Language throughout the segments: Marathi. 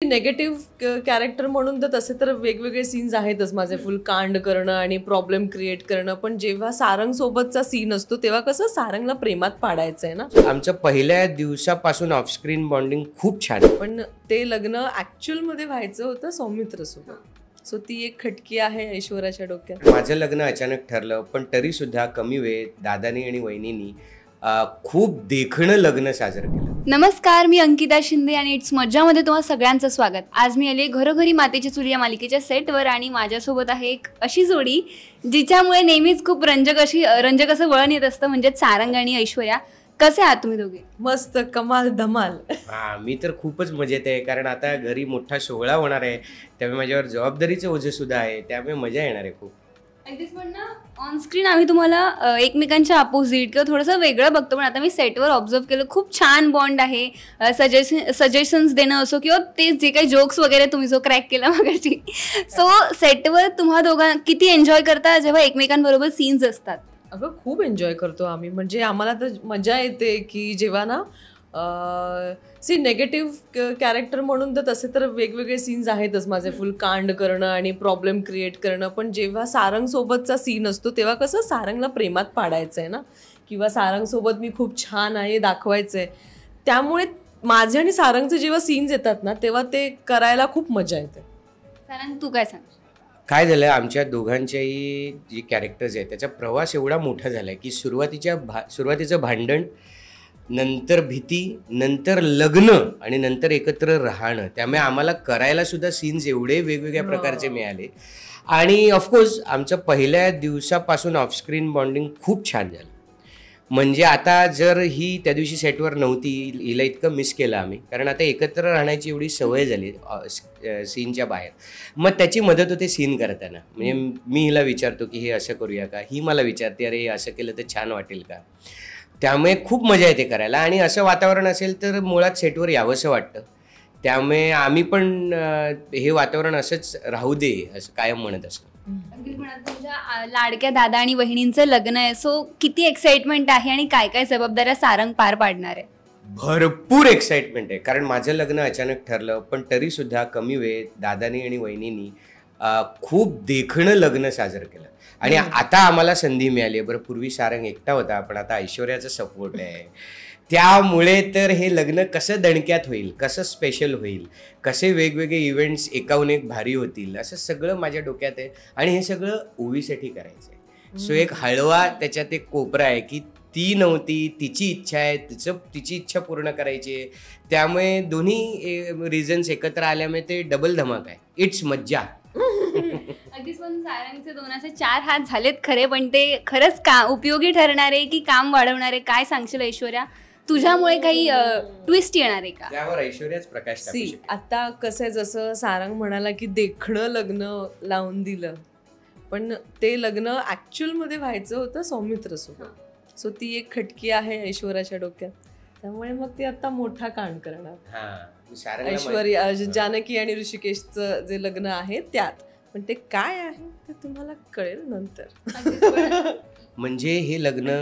नेगेटिव्ह कॅरेक्टर म्हणून तर तसे तर वेगवेगळे सीन्स आहेतच माझे, फुल कांड करणं आणि प्रॉब्लेम क्रिएट करणं. पण जेव्हा सारंग सोबतचा सीन असतो तेव्हा कसं सारंगला प्रेमात पाडायचंय ना. आमचं पहिल्या दिवसापासून ऑफस्क्रीन बॉन्डिंग खूप छान आहे. पण ते लग्न ऍक्च्युअल मध्ये व्हायचं होतं सौमित्र सोबत. सो ती एक खटकी आहे ऐश्वर्याच्या डोक्यात. माझं लग्न अचानक ठरलं, पण तरी सुद्धा कमी वेळेत दादानी आणि वहिनींनी खूप देखणं लग्न साजरं केलं. नमस्कार, मी अंकिता शिंदे आणि इट्स मज्जामध्ये तुम्हा सगळ्यांचं स्वागत. आज मी आली घरोघरी मातेची चुली या मालिकेच्या सेटवर आणि माझ्यासोबत आहे एक अशी जोडी जिच्यामुळे नेहमीच खूप रंजक असं वळण येत असतं, म्हणजे सारंग आणि ऐश्वर्या. कसे आहात तुम्ही दोघे? मस्त, कमाल धमाल. मी तर खूपच मजेत आहे, कारण आता घरी मोठा सोहळा होणार आहे, त्यामुळे माझ्यावर जबाबदारीचे ओझे सुद्धा आहे, त्यामुळे मजा येणार आहे खूप. अगदीच. पण ना ऑन स्क्रीन आम्ही तुम्हाला एकमेकांच्या अपोजिट किंवा थोडंसं वेगळं बघतो, पण आता मी सेटवर ऑब्झर्व केलं खूप छान बॉन्ड आहे. सजेशन्स देणं असो किंवा ते जे काही जोक्स वगैरे तुम्ही जो क्रॅक केला मगाशी, सो सेटवर तुम्हा दोघां किती एन्जॉय करता जेव्हा एकमेकांबरोबर सीन्स असतात? अगं खूप एन्जॉय करतो आम्ही, म्हणजे आम्हाला तर मजा येते की जेव्हा ना नेगेटिव्ह कॅरेक्टर म्हणून तर तसे तर वेगवेगळे सीन्स आहेतच माझे, फुल कांड करणं आणि प्रॉब्लेम क्रिएट करणं. पण जेव्हा सारंग सोबतचा सीन असतो तेव्हा कसं सारंगला प्रेमात पाडायचंय ना, किंवा सारंग सोबत मी खूप छान आहे दाखवायचंय. त्यामुळे माझे आणि सारंगचे जेव्हा सीन्स येतात ना तेव्हा ते करायला खूप मजा येते. सारंग, तू काय सांग? काय झालं, आमच्या दोघांच्याही जी कॅरेक्टर्स आहेत त्याचा प्रवास एवढा मोठा झाला आहे की सुरुवातीचं भांडण, नंतर भीती, नंतर लग्न आणि नंतर एकत्र राहणं. त्यामुळे आम्हाला करायला सुद्धा सीन्स एवढे वेगवेगळ्या प्रकारचे मिळाले. आणि ऑफकोर्स आमचं पहिल्या दिवसापासून ऑफस्क्रीन बॉन्डिंग खूप छान झालं. म्हणजे आता जर ही त्या दिवशी सेटवर नव्हती, हिला इतकं मिस केलं आम्ही, कारण आता एकत्र राहण्याची एवढी सवय झाली सीनच्या बाहेर. मग त्याची मदत होते सीन करताना. म्हणजे मी हिला विचारतो की हे असं करूया का, ही मला विचारते अरे हे असं केलं तर छान वाटेल का. त्यामुळे खूप मजा येते करायला. आणि असं वातावरण असेल तर मुळात सेटवर यावंसं वाटतं. त्यामुळे आम्ही पण हे वातावरण असंच राहू दे असं कायम म्हणत असतो. तुमच्या लाडक्या दादा आणि वहिनींचं लग्न आहे, सो किती एक्साइटमेंट आहे आणि काय काय जबाबदाऱ्या सारंग पार पाडणार आहे? भरपूर एक्साइटमेंट आहे, कारण माझं लग्न अचानक ठरलं, पण तरी सुद्धा कमी वेळेत दादानी आणि वहिनींनी खूप देखणं लग्न साजरं केलं. आणि आता आम्हाला संधी मिळाली. बरं, पूर्वी सारंग एकटा होता, पण आता ऐश्वर्याचा सपोर्ट आहे. त्यामुळे तर हे लग्न कसं दणक्यात होईल, कसं स्पेशल होईल, कसे वेगवेगळे इव्हेंट्स एकाहून एक भारी होतील, असं सगळं माझ्या डोक्यात आहे. आणि हे सगळं ओवीसाठी करायचं आहे. सो एक हळवा त्याच्यात एक कोपरा आहे की ती नव्हती, तिची इच्छा आहे, तिची इच्छा पूर्ण करायची आहे. त्यामुळे दोन्ही रिझन्स एकत्र आल्यामुळे ते डबल धमाक आहे. इट्स मज्जा. अगदीच. पण सारंगचे 2 हात झालेत खरे, पण ते खरंच उपयोगी ठरणारे की काम वाढवणारे? काय सांगशील ऐश्वर्या, तुझ्यामुळे काही ट्विस्ट येणार आहे का? त्यावर ऐश्वर्याच प्रकाश टाकू शकते. आता कसं आहे, जसं सारंग म्हणाला की देखणं लग्न लावून दिलं, पण ते लग्न ऍक्च्युअल मध्ये व्हायचं होतं सौमित्र सोबत. सो ती एक खटकी आहे ऐश्वर्याच्या डोक्यात. त्यामुळे मग ती आता मोठा कांड करणार. ऐश्वर्या, जानकी आणि ऋषिकेशचं जे लग्न आहे त्यात. पण ते काय आहे ते तुम्हाला कळेल नंतर. म्हणजे हे लग्न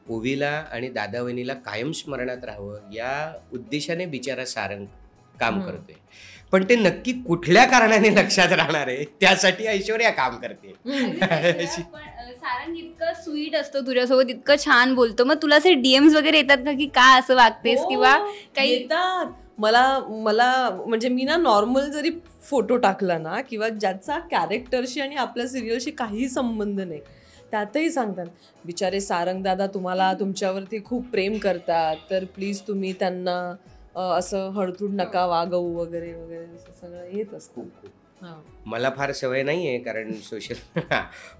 ओवीला आणि दादा वहिनीला कायम स्मरणात राहावं या उद्देशाने बिचारा सारंग काम करतोय. पण ते नक्की कुठल्या कारणाने लक्षात राहणार आहे त्यासाठी ऐश्वर्या काम करते. सारंग इतकं स्वीट असतो तुझ्यासोबत, इतकं छान बोलतो, मग तुला असे डीएम्स वगैरे येतात का की का असं वागतेस किंवा काही? येतात. मला म्हणजे मी ना नॉर्मल जरी फोटो टाकला ना, किंवा ज्याचा कॅरेक्टरशी आणि आपल्या सिरियलशी काही संबंध नाही, त्यातही सांगतात बिचारे सारंग दादा तुम्हाला तुमच्यावरती खूप प्रेम करतात, तर प्लीज तुम्ही त्यांना असं हळतूड नका वागवू वगैरे वगैरे, असं सगळं येत असतं. मला फार सवय नाही आहे कारण सोशल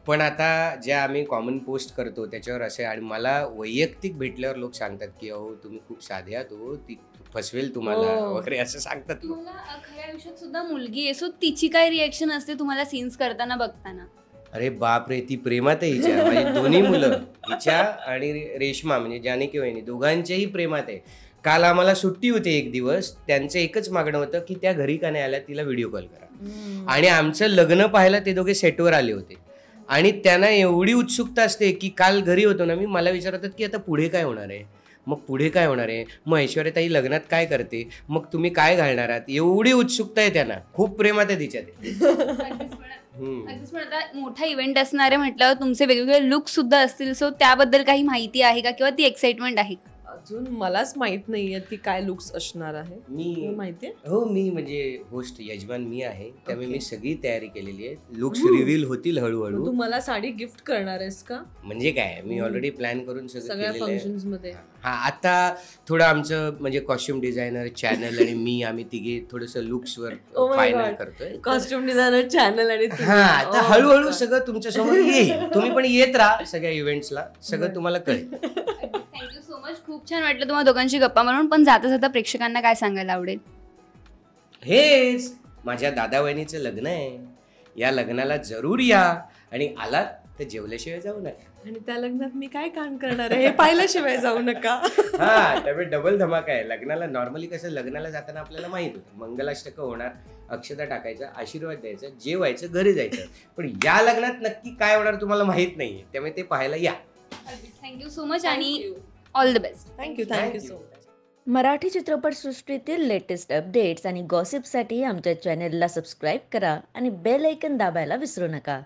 पण आता ज्या आम्ही कॉमन पोस्ट करतो त्याच्यावर असे, आणि मला वैयक्तिक भेटल्यावर लोक सांगतात की अहो तुम्ही खूप साधे आहात, हो ती फसवेल तुम्हाला वगैरे असं सांगतात. खऱ्या आयुष्यात सुद्धा मुलगी आहे, सो तिची काय रिएक्शन असते तुम्हाला सीन्स करताना बघताना? अरे बाप रे, ती प्रेमात आहे हिच्या. माझी दोन्ही मुलं, हिच्या आणि रेश्मा म्हणजे जानकी वहिनी, दोघांच्याही प्रेमात आहे. काल आम्हाला सुट्टी होती एक दिवस, त्यांचं एकच मागणं होतं की त्या घरी का नाही आल्या, तिला व्हिडिओ कॉल करा. आणि आमचं लग्न पाहायला ते दोघे सेटवर आले होते. आणि त्यांना एवढी उत्सुकता असते की काल घरी होतो ना मी, मला विचारतात की आता पुढे काय होणार आहे. मग पुढे काय होणार आहे, मग ऐश्वर्याताई लग्नात काय करते, मग तुम्ही काय घालणार आहात, एवढी उत्सुकता आहे त्यांना, खूप प्रेमात आहे तिच्यात. अगदीच पण आता मोठा इव्हेंट असणार आहे म्हटल्यावर तुमचे वेगवेगळे लुक सुद्धा असतील, सो त्याबद्दल काही माहिती आहे का किंवा ती एक्साइटमेंट आहे का? अजून मलाच माहित नाहीये की काय लुक्स असणार आहे. मी माहितीये हो, मी म्हणजे होस्ट यजमान मी आहे, त्यामुळे मी सगळी तयारी केलेली आहे. लुक्स हम्म. रिव्हील होतील मग हळूहळू. तू मला साडी गिफ्ट करणार आहेस का म्हणजे काय, मी ऑलरेडी प्लॅन करून सगळं सगळ्या केलेलं आहे. फंक्शन्स मध्ये? हा, आता थोडं आमचं म्हणजे कॉस्ट्युम डिझायनर चॅनल आणि मी, आम्ही तिघे थोडंसं लुक्सवर Oh my फायनल God. करतोय. कॉस्ट्युम डिझायनर चॅनल आणि तू. हा, आता Oh हळूहळू God. सगळं तुमच्या समोर येईल. तुम्ही पण येत राहा सगळ्या इव्हेंट्सला, सगळं तुम्हाला कळेल. Thank you so much. खूप छान वाटलं तुम्हाला दोघांची गप्पा मारून. पण जाता जाता प्रेक्षकांना काय सांगायला आवडेल? हेच माझ्या दादा वहिनीचं लग्न आहे, या लग्नाला जरूर या, आणि आलात तर जेवल्याशिवाय जाऊ नका. आणि त्या लग्नात मी काय कांड करणार आहे हे पाहिल्याशिवाय जाऊ नका. हा, त्यामुळे डबल धमाका आहे लग्नाला. नॉर्मली कसं लग्नाला जाताना आपल्याला माहित होतं मंगलाष्टक होणार, अक्षता टाकायचा, आशीर्वाद द्यायचा, जेवायचं, घरी जायचं. पण या लग्नात नक्की काय होणार तुम्हाला माहित नाहीये, त्यामुळे ते पाहायला या. थँक्यू सो मच आणि all the best. Thank you thank you so much. Marathi चित्रपटसृष्टीतील लेटेस्ट अपडेट्स आणि गॉसिपसाठी आमच्या चॅनेलला सबस्क्राईब करा आणि बेल ऐकन दाबायला विसरू नका.